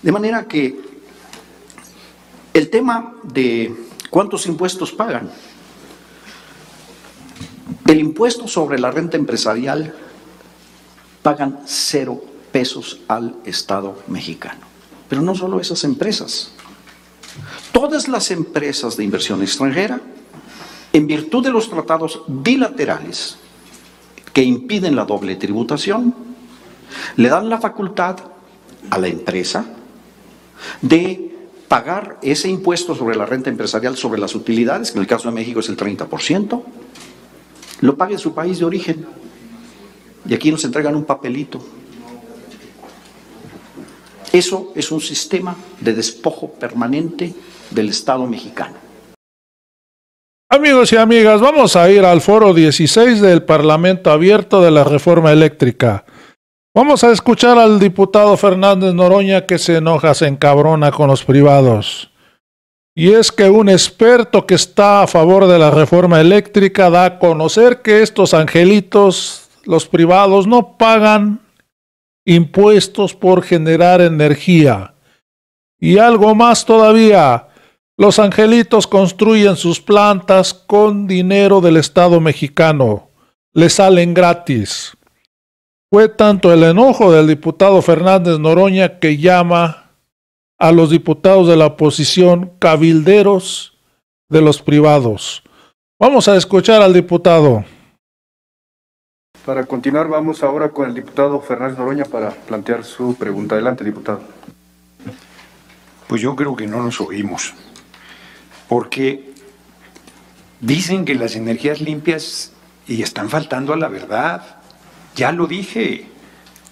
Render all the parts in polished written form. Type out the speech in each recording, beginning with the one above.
De manera que el tema de cuántos impuestos pagan. El impuesto sobre la renta empresarial pagan 0 pesos al Estado mexicano. Pero no solo esas empresas. Todas las empresas de inversión extranjera, en virtud de los tratados bilaterales que impiden la doble tributación, le dan la facultad a la empresa de pagar ese impuesto sobre la renta empresarial sobre las utilidades, que en el caso de México es el 30%, lo pague en su país de origen. Y aquí nos entregan un papelito. Eso es un sistema de despojo permanente del Estado mexicano. Amigos y amigas, vamos a ir al foro 16 del Parlamento Abierto de la Reforma Eléctrica. Vamos a escuchar al diputado Fernández Noroña que se enoja, se encabrona con los privados. Y es que un experto que está a favor de la reforma eléctrica da a conocer que estos angelitos, los privados, no pagan impuestos por generar energía. Y algo más todavía, los angelitos construyen sus plantas con dinero del Estado mexicano. Les salen gratis. Fue tanto el enojo del diputado Fernández Noroña que llama a los diputados de la oposición cabilderos de los privados. Vamos a escuchar al diputado. Para continuar, vamos ahora con el diputado Fernández Noroña para plantear su pregunta. Adelante, diputado. Pues yo creo que no nos oímos, porque dicen que las energías limpias y están faltando a la verdad. Ya lo dije,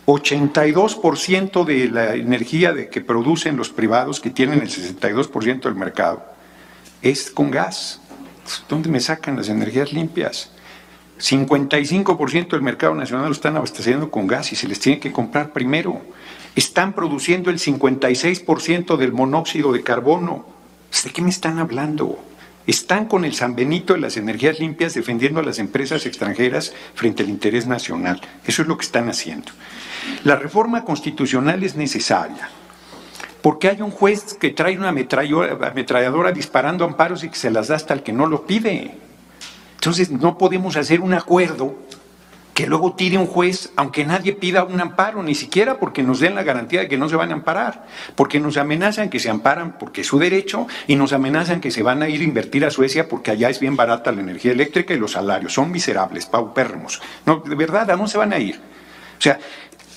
82% de la energía que producen los privados, que tienen el 62% del mercado, es con gas. ¿Dónde me sacan las energías limpias? 55% del mercado nacional lo están abasteciendo con gas y se les tiene que comprar primero. Están produciendo el 56% del monóxido de carbono. ¿De qué me están hablando? Están con el San Benito de las energías limpias defendiendo a las empresas extranjeras frente al interés nacional. Eso es lo que están haciendo. La reforma constitucional es necesaria porque hay un juez que trae una ametralladora disparando amparos y que se las da hasta el que no lo pide. Entonces no podemos hacer un acuerdo que luego tire un juez, aunque nadie pida un amparo, ni siquiera porque nos den la garantía de que no se van a amparar, porque nos amenazan que se amparan porque es su derecho y nos amenazan que se van a ir a invertir a Suecia porque allá es bien barata la energía eléctrica y los salarios son miserables, paupérrimos. No, de verdad, ¿a dónde se van a ir? O sea,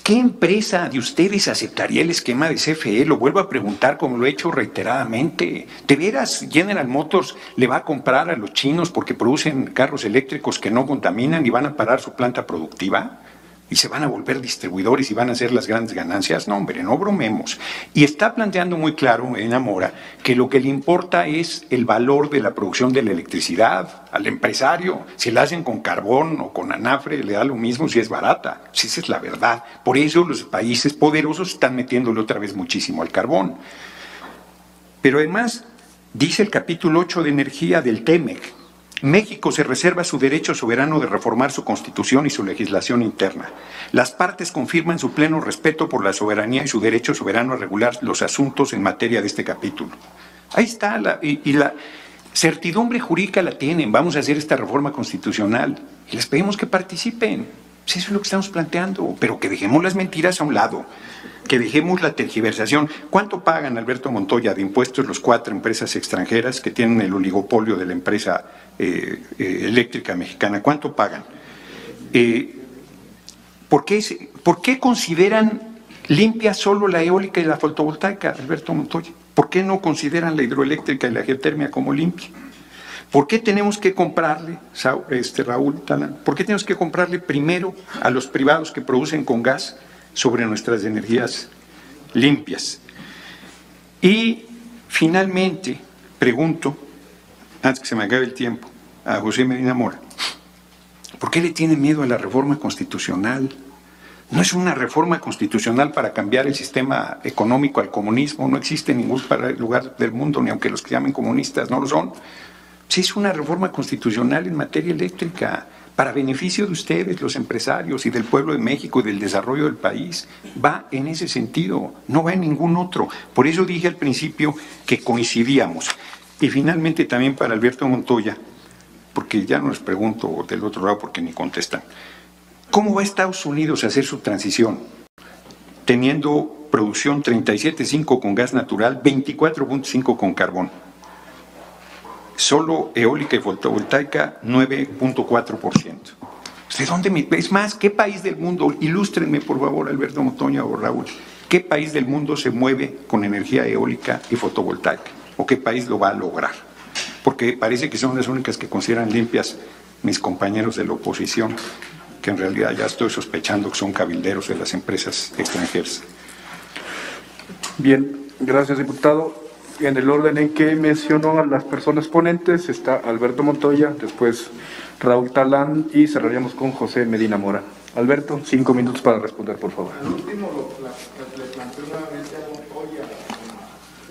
¿qué empresa de ustedes aceptaría el esquema de CFE? Lo vuelvo a preguntar como lo he hecho reiteradamente. ¿De veras General Motors le va a comprar a los chinos porque producen carros eléctricos que no contaminan y van a parar su planta productiva? ¿Y se van a volver distribuidores y van a hacer las grandes ganancias? No, hombre, no bromemos. Y está planteando muy claro en Amora que lo que le importa es el valor de la producción de la electricidad al empresario. Si la hacen con carbón o con anafre, le da lo mismo si es barata. Si esa es la verdad. Por eso los países poderosos están metiéndole otra vez muchísimo al carbón. Pero además, dice el capítulo 8 de energía del TEMEC, México se reserva su derecho soberano de reformar su constitución y su legislación interna. Las partes confirman su pleno respeto por la soberanía y su derecho soberano a regular los asuntos en materia de este capítulo. Ahí está, la certidumbre jurídica la tienen. Vamos a hacer esta reforma constitucional y les pedimos que participen. Pues eso es lo que estamos planteando, pero que dejemos las mentiras a un lado, que dejemos la tergiversación. ¿Cuánto pagan, Alberto Montoya, de impuestos las 4 empresas extranjeras que tienen el oligopolio de la empresa eléctrica mexicana? ¿Cuánto pagan? ¿Por qué consideran limpia solo la eólica y la fotovoltaica, Alberto Montoya? ¿Por qué no consideran la hidroeléctrica y la geotermia como limpia? ¿Por qué tenemos que comprarle, Raúl Talán, por qué tenemos que comprarle primero a los privados que producen con gas sobre nuestras energías limpias? Y finalmente, pregunto, antes que se me acabe el tiempo, a José Medina Mora, ¿por qué le tiene miedo a la reforma constitucional? No es una reforma constitucional para cambiar el sistema económico al comunismo, no existe en ningún lugar del mundo, ni aunque los que llamen comunistas no lo son. Sí, es una reforma constitucional en materia eléctrica para beneficio de ustedes, los empresarios, y del pueblo de México y del desarrollo del país. Va en ese sentido, no va en ningún otro. Por eso dije al principio que coincidíamos. Y finalmente también para Alberto Montoya, porque ya no les pregunto del otro lado porque ni contestan. ¿Cómo va Estados Unidos a hacer su transición? Teniendo producción 37.5 con gas natural, 24.5 con carbón. Solo eólica y fotovoltaica, 9.4%. ¿De dónde es más? ¿Qué país del mundo? Ilústrenme, por favor, Alberto Montoya o Raúl. ¿Qué país del mundo se mueve con energía eólica y fotovoltaica? ¿O qué país lo va a lograr? Porque parece que son las únicas que consideran limpias mis compañeros de la oposición, que en realidad ya estoy sospechando que son cabilderos de las empresas extranjeras. Bien, gracias, diputado. En el orden en que mencionó a las personas ponentes está Alberto Montoya, después Raúl Talán y cerraríamos con José Medina Mora. Alberto, 5 minutos para responder, por favor. El último le planteó nuevamente a Montoya.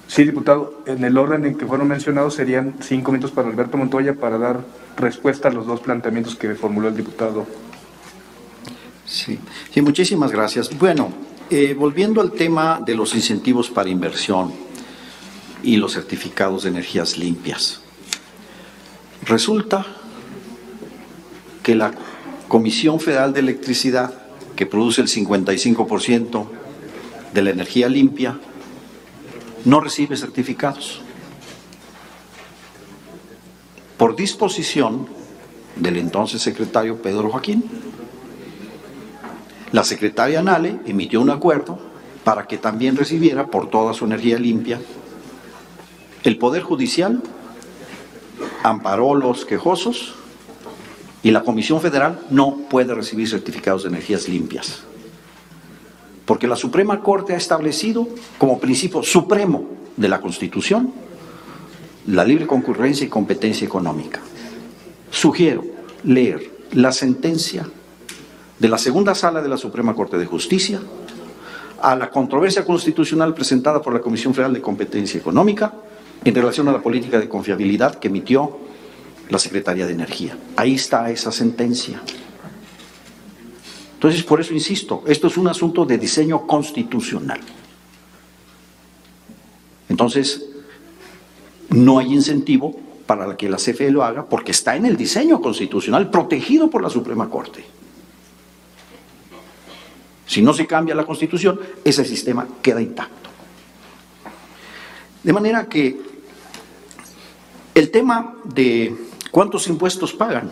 Sí, diputado, en el orden en que fueron mencionados serían 5 minutos para Alberto Montoya para dar respuesta a los dos planteamientos que formuló el diputado. Sí, muchísimas gracias. Bueno, volviendo al tema de los incentivos para inversión y los certificados de energías limpias. Resulta que la Comisión Federal de Electricidad, que produce el 55% de la energía limpia, no recibe certificados. Por disposición del entonces secretario Pedro Joaquín, la secretaria Nale emitió un acuerdo para que también recibiera por toda su energía limpia. El Poder Judicial amparó los quejosos y la Comisión Federal no puede recibir certificados de energías limpias, porque la Suprema Corte ha establecido como principio supremo de la Constitución la libre concurrencia y competencia económica. Sugiero leer la sentencia de la segunda sala de la Suprema Corte de Justicia a la controversia constitucional presentada por la Comisión Federal de Competencia Económica en relación a la política de confiabilidad que emitió la Secretaría de Energía. Ahí está esa sentencia. Entonces, por eso insisto, esto es un asunto de diseño constitucional. Entonces, no hay incentivo para que la CFE lo haga porque está en el diseño constitucional protegido por la Suprema Corte. Si no se cambia la Constitución, ese sistema queda intacto. De manera que el tema de cuántos impuestos pagan.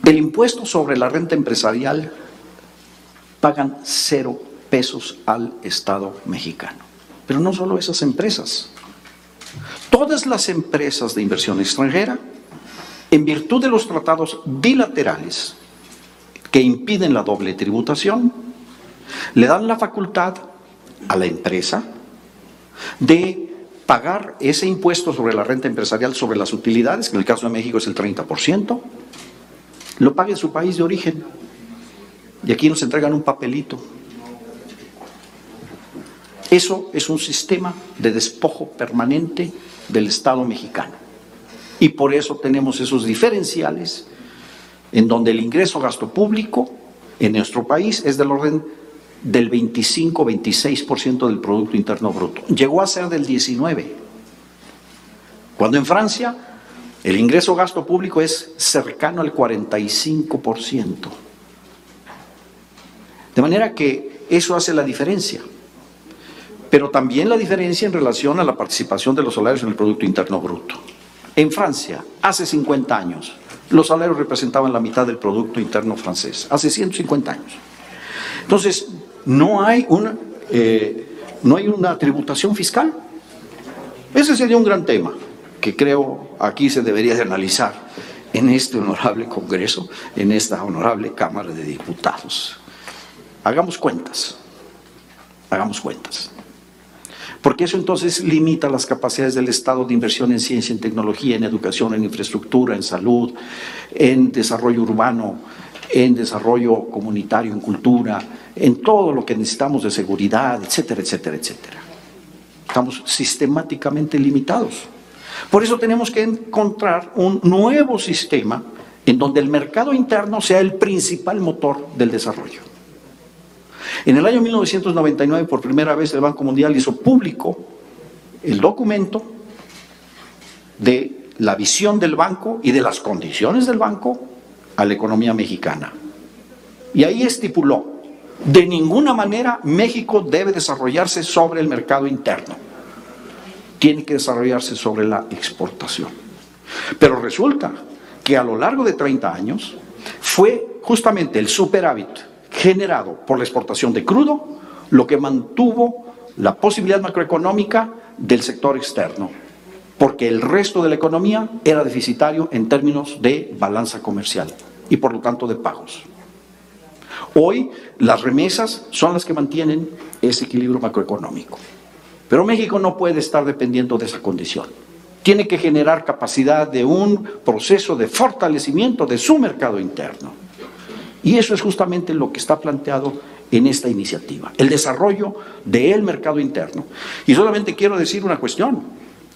El impuesto sobre la renta empresarial pagan 0 pesos al Estado mexicano. Pero no solo esas empresas. Todas las empresas de inversión extranjera, en virtud de los tratados bilaterales que impiden la doble tributación, le dan la facultad a la empresa de pagar ese impuesto sobre la renta empresarial sobre las utilidades, que en el caso de México es el 30%, lo paga en su país de origen. Y aquí nos entregan un papelito. Eso es un sistema de despojo permanente del Estado mexicano. Y por eso tenemos esos diferenciales en donde el ingreso-gasto público en nuestro país es del orden del 25-26% del Producto Interno Bruto. Llegó a ser del 19%. Cuando en Francia el ingreso-gasto público es cercano al 45%. De manera que eso hace la diferencia. Pero también la diferencia en relación a la participación de los salarios en el Producto Interno Bruto. En Francia, hace 50 años, los salarios representaban la mitad del Producto Interno francés, hace 150 años. Entonces, no hay una tributación fiscal. Ese sería un gran tema que creo aquí se debería de analizar en este honorable Congreso, en esta honorable Cámara de Diputados. Hagamos cuentas, porque eso entonces limita las capacidades del Estado de inversión en ciencia, en tecnología, en educación, en infraestructura, en salud, en desarrollo urbano, en desarrollo comunitario, en cultura, en todo lo que necesitamos de seguridad, etcétera, etcétera, etcétera. Estamos sistemáticamente limitados. Por eso tenemos que encontrar un nuevo sistema en donde el mercado interno sea el principal motor del desarrollo. En el año 1999, por primera vez, el Banco Mundial hizo público el documento de la visión del banco y de las condiciones del banco a la economía mexicana. Y ahí estipuló, de ninguna manera México debe desarrollarse sobre el mercado interno. Tiene que desarrollarse sobre la exportación. Pero resulta que a lo largo de 30 años fue justamente el superávit generado por la exportación de crudo lo que mantuvo la posibilidad macroeconómica del sector externo, porque el resto de la economía era deficitario en términos de balanza comercial y por lo tanto de pagos. Hoy las remesas son las que mantienen ese equilibrio macroeconómico, pero México no puede estar dependiendo de esa condición. Tiene que generar capacidad de un proceso de fortalecimiento de su mercado interno. Y eso es justamente lo que está planteado en esta iniciativa, el desarrollo del mercado interno. Y solamente quiero decir una cuestión,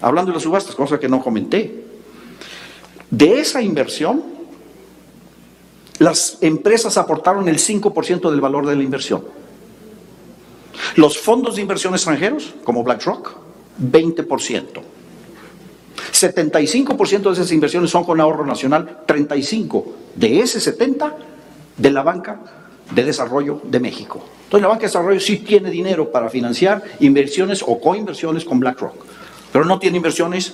hablando de las subastas, cosa que no comenté. De esa inversión, las empresas aportaron el 5% del valor de la inversión. Los fondos de inversión extranjeros, como BlackRock, 20%. 75% de esas inversiones son con ahorro nacional, 35% de ese 70% de la banca de desarrollo de México. Entonces la banca de desarrollo sí tiene dinero para financiar inversiones o coinversiones con BlackRock, pero no tiene inversiones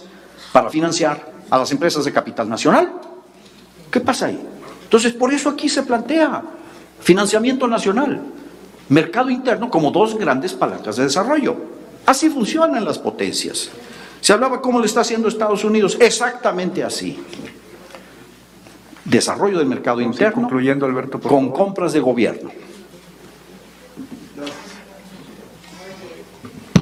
para financiar a las empresas de capital nacional. ¿Qué pasa ahí? Entonces por eso aquí se plantea financiamiento nacional, mercado interno como dos grandes palancas de desarrollo. Así funcionan las potencias. Se hablaba cómo le está haciendo Estados Unidos, exactamente así. Desarrollo del mercado interno, concluyendo, Alberto, por con favor. compras de gobierno.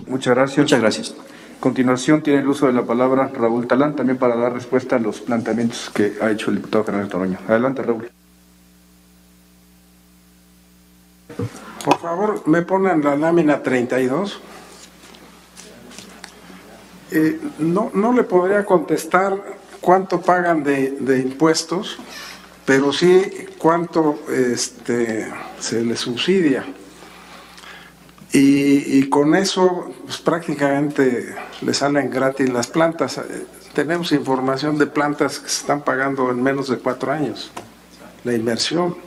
Muchas gracias. Muchas gracias. A continuación tiene el uso de la palabra Raúl Talán, también para dar respuesta a los planteamientos que ha hecho el diputado Fernández Noroña. Adelante, Raúl. Por favor, me ponen la lámina 32. No le podría contestar cuánto pagan de impuestos, pero sí cuánto se les subsidia. Y con eso pues, prácticamente le salen gratis las plantas. Tenemos información de plantas que se están pagando en menos de 4 años, la inversión.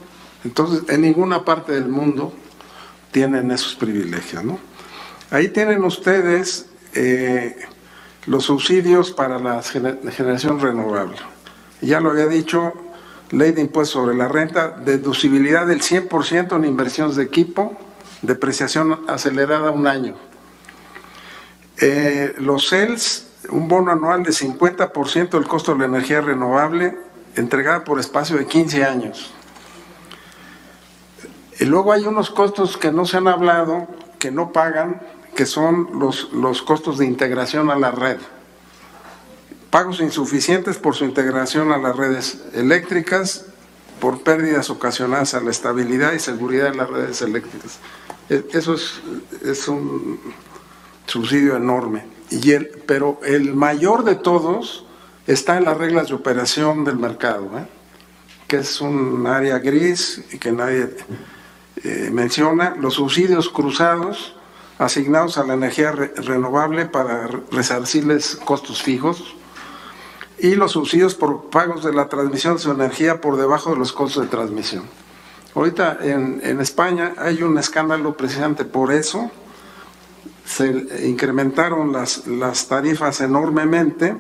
Entonces, en ninguna parte del mundo tienen esos privilegios, ¿no? Ahí tienen ustedes los subsidios para la generación renovable. Ya lo había dicho, ley de impuesto sobre la renta, deducibilidad del 100% en inversiones de equipo, depreciación acelerada 1 año. Los CELS, un bono anual de 50% del costo de la energía renovable, entregada por espacio de 15 años. Y luego hay unos costos que no se han hablado, que no pagan, que son los costos de integración a la red. Pagos insuficientes por su integración a las redes eléctricas, por pérdidas ocasionadas a la estabilidad y seguridad de las redes eléctricas. Eso es un subsidio enorme. Pero el mayor de todos está en las reglas de operación del mercado, que es un área gris y que nadie menciona. Los subsidios cruzados asignados a la energía renovable para resarcirles costos fijos, y los subsidios por pagos de la transmisión de su energía por debajo de los costos de transmisión. Ahorita en España hay un escándalo precisamente por eso. Se incrementaron las tarifas enormemente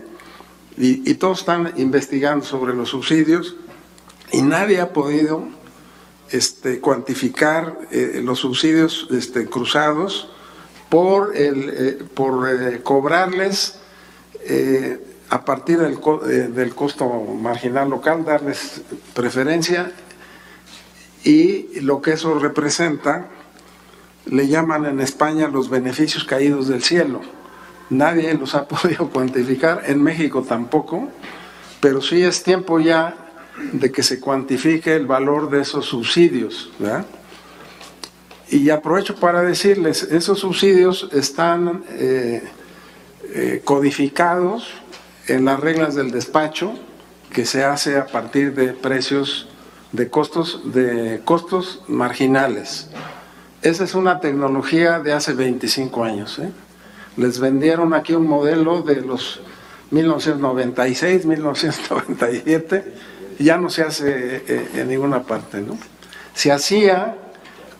y todos están investigando sobre los subsidios y nadie ha podido cuantificar los subsidios cruzados por cobrarles a partir del costo marginal local, darles preferencia, y lo que eso representa le llaman en España los beneficios caídos del cielo. Nadie los ha podido cuantificar, en México tampoco, pero sí es tiempo ya de que se cuantifique el valor de esos subsidios, ¿verdad? Y aprovecho para decirles, esos subsidios están codificados en las reglas del despacho que se hace a partir de precios de costos marginales. Esa es una tecnología de hace 25 años, ¿eh? Les vendieron aquí un modelo de los 1996, 1997, ya no se hace en ninguna parte, ¿no? Se hacía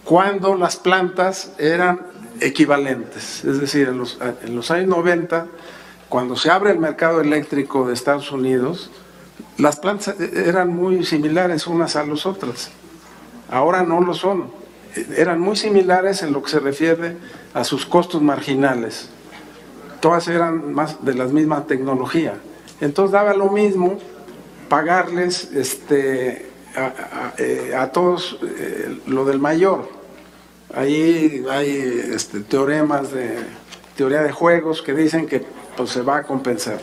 cuando las plantas eran equivalentes, es decir, en los años 90, cuando se abre el mercado eléctrico de Estados Unidos, las plantas eran muy similares unas a las otras. Ahora no lo son. Eran muy similares en lo que se refiere a sus costos marginales. Todas eran más de la misma tecnología. Entonces daba lo mismo pagarles a todos lo del mayor. Ahí hay teoremas de teoría de juegos que dicen que pues, se va a compensar.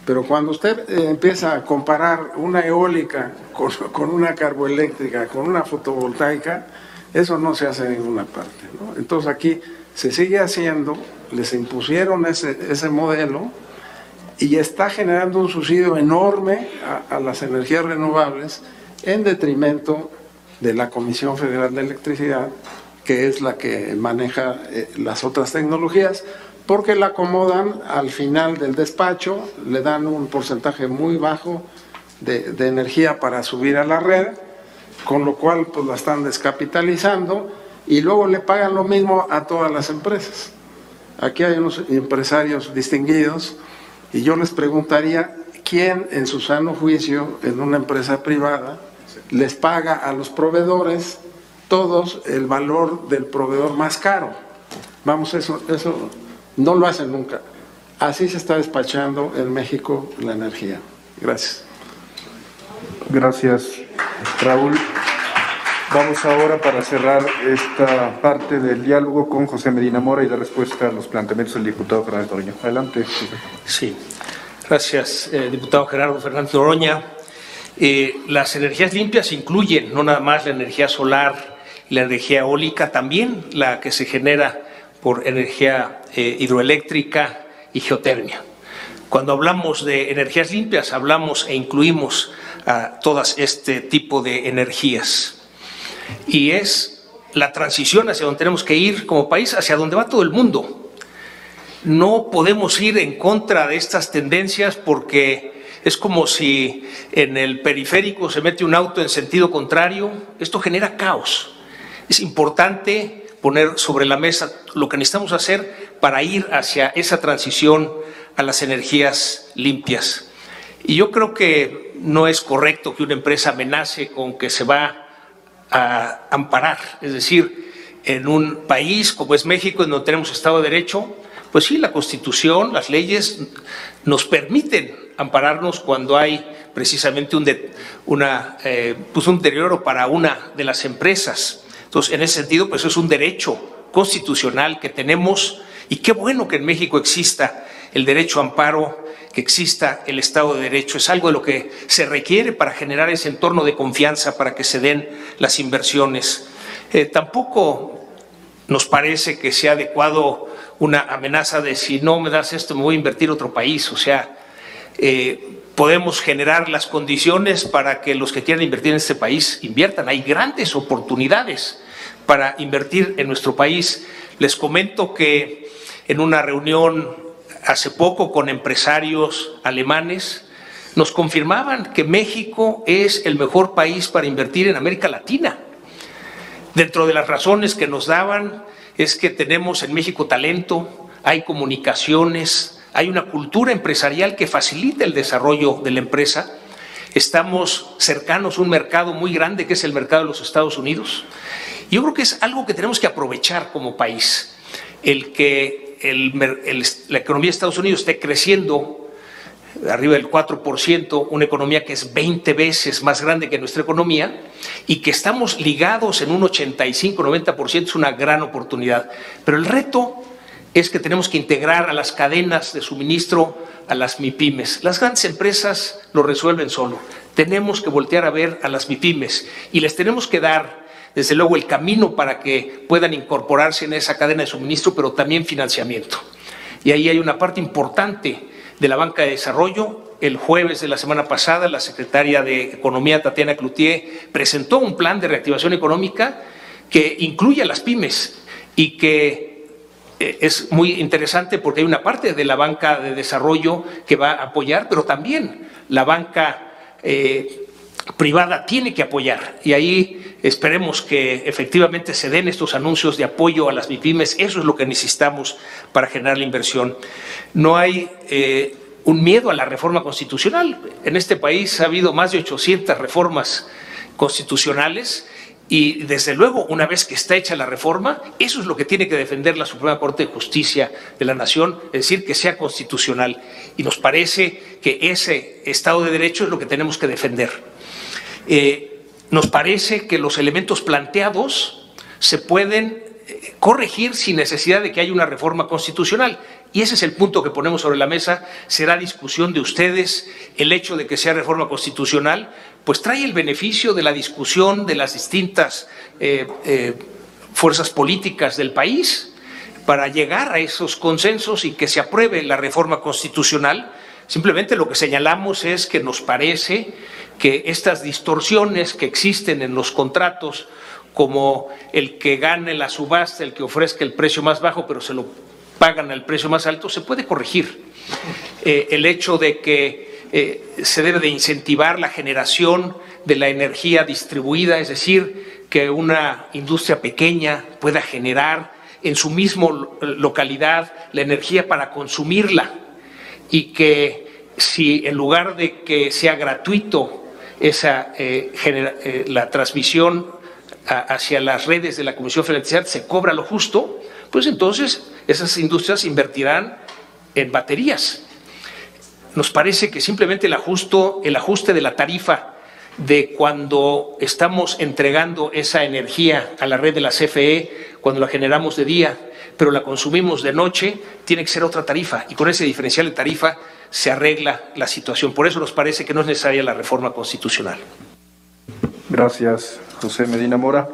Pero cuando usted empieza a comparar una eólica con una carboeléctrica, con una fotovoltaica, eso no se hace en ninguna parte, ¿no? Entonces aquí se sigue haciendo, les impusieron ese modelo y está generando un subsidio enorme a las energías renovables en detrimento de la Comisión Federal de Electricidad, que es la que maneja las otras tecnologías, porque la acomodan al final del despacho, le dan un porcentaje muy bajo de energía para subir a la red, con lo cual pues la están descapitalizando y luego le pagan lo mismo a todas las empresas. Aquí hay unos empresarios distinguidos y yo les preguntaría, ¿quién en su sano juicio en una empresa privada les paga a los proveedores todos el valor del proveedor más caro? Vamos, eso no lo hacen nunca. Así se está despachando en México la energía. Gracias. Gracias, Raúl. Vamos ahora para cerrar esta parte del diálogo con José Medina Mora y la respuesta a los planteamientos del diputado Fernández Noroña. Adelante. Sí, gracias, diputado Gerardo Fernández Noroña. Las energías limpias incluyen no nada más la energía solar y la energía eólica, también la que se genera por energía hidroeléctrica y geotermia. Cuando hablamos de energías limpias, hablamos e incluimos a todas este tipo de energías. Y es la transición hacia donde tenemos que ir como país, hacia donde va todo el mundo. No podemos ir en contra de estas tendencias porque es como si en el periférico se mete un auto en sentido contrario. Esto genera caos. Es importante poner sobre la mesa lo que necesitamos hacer para ir hacia esa transición a las energías limpias. Y yo creo que no es correcto que una empresa amenace con que se va a amparar. Es decir, en un país como es México, en donde tenemos Estado de Derecho, pues sí, la Constitución, las leyes nos permiten ampararnos cuando hay precisamente un deterioro para una de las empresas. Entonces, en ese sentido, pues es un derecho constitucional que tenemos y qué bueno que en México exista el derecho a amparo, que exista el Estado de Derecho. Es algo de lo que se requiere para generar ese entorno de confianza para que se den las inversiones. Tampoco nos parece que sea adecuado una amenaza de si no me das esto me voy a invertir a otro país. O sea, podemos generar las condiciones para que los que quieran invertir en este país inviertan. Hay grandes oportunidades para invertir en nuestro país. Les comento que en una reunión hace poco con empresarios alemanes nos confirmaban que México es el mejor país para invertir en América Latina. Dentro de las razones que nos daban es que tenemos en México talento, hay comunicaciones, hay una cultura empresarial que facilita el desarrollo de la empresa. Estamos cercanos a un mercado muy grande que es el mercado de los Estados Unidos. Yo creo que es algo que tenemos que aprovechar como país, el que la economía de Estados Unidos esté creciendo arriba del 4%, una economía que es 20 veces más grande que nuestra economía y que estamos ligados en un 85-90%, es una gran oportunidad. Pero el reto es que tenemos que integrar a las cadenas de suministro a las MIPYMES. Las grandes empresas lo resuelven solo. Tenemos que voltear a ver a las MIPYMES y les tenemos que dar desde luego el camino para que puedan incorporarse en esa cadena de suministro, pero también financiamiento. Y ahí hay una parte importante de la banca de desarrollo el jueves de la semana pasada, la secretaria de Economía, Tatiana Cloutier, presentó un plan de reactivación económica que incluye a las pymes y que es muy interesante porque hay una parte de la banca de desarrollo que va a apoyar, pero también la banca privada tiene que apoyar. Y ahí esperemos que efectivamente se den estos anuncios de apoyo a las MIPYMES. Eso es lo que necesitamos para generar la inversión. No hay un miedo a la reforma constitucional. En este país ha habido más de 800 reformas constitucionales y desde luego una vez que está hecha la reforma, eso es lo que tiene que defender la Suprema Corte de Justicia de la Nación, es decir, que sea constitucional. Y nos parece que ese Estado de Derecho es lo que tenemos que defender. Nos parece que los elementos planteados se pueden corregir sin necesidad de que haya una reforma constitucional. Y ese es el punto que ponemos sobre la mesa. Será discusión de ustedes. El hecho de que sea reforma constitucional, pues trae el beneficio de la discusión de las distintas fuerzas políticas del país para llegar a esos consensos y que se apruebe la reforma constitucional. Simplemente lo que señalamos es que nos parece que estas distorsiones que existen en los contratos, como el que gane la subasta, el que ofrezca el precio más bajo, pero se lo pagan al precio más alto, se puede corregir. El hecho de que se debe de incentivar la generación de la energía distribuida, es decir, que una industria pequeña pueda generar en su misma localidad la energía para consumirla y que si en lugar de que sea gratuito la transmisión hacia las redes de la Comisión Federal de Electricidad se cobra lo justo, pues entonces esas industrias invertirán en baterías. Nos parece que simplemente el ajuste de la tarifa de cuando estamos entregando esa energía a la red de la CFE, cuando la generamos de día, pero la consumimos de noche, tiene que ser otra tarifa, y con ese diferencial de tarifa se arregla la situación. Por eso nos parece que no es necesaria la reforma constitucional. Gracias, José Medina Mora.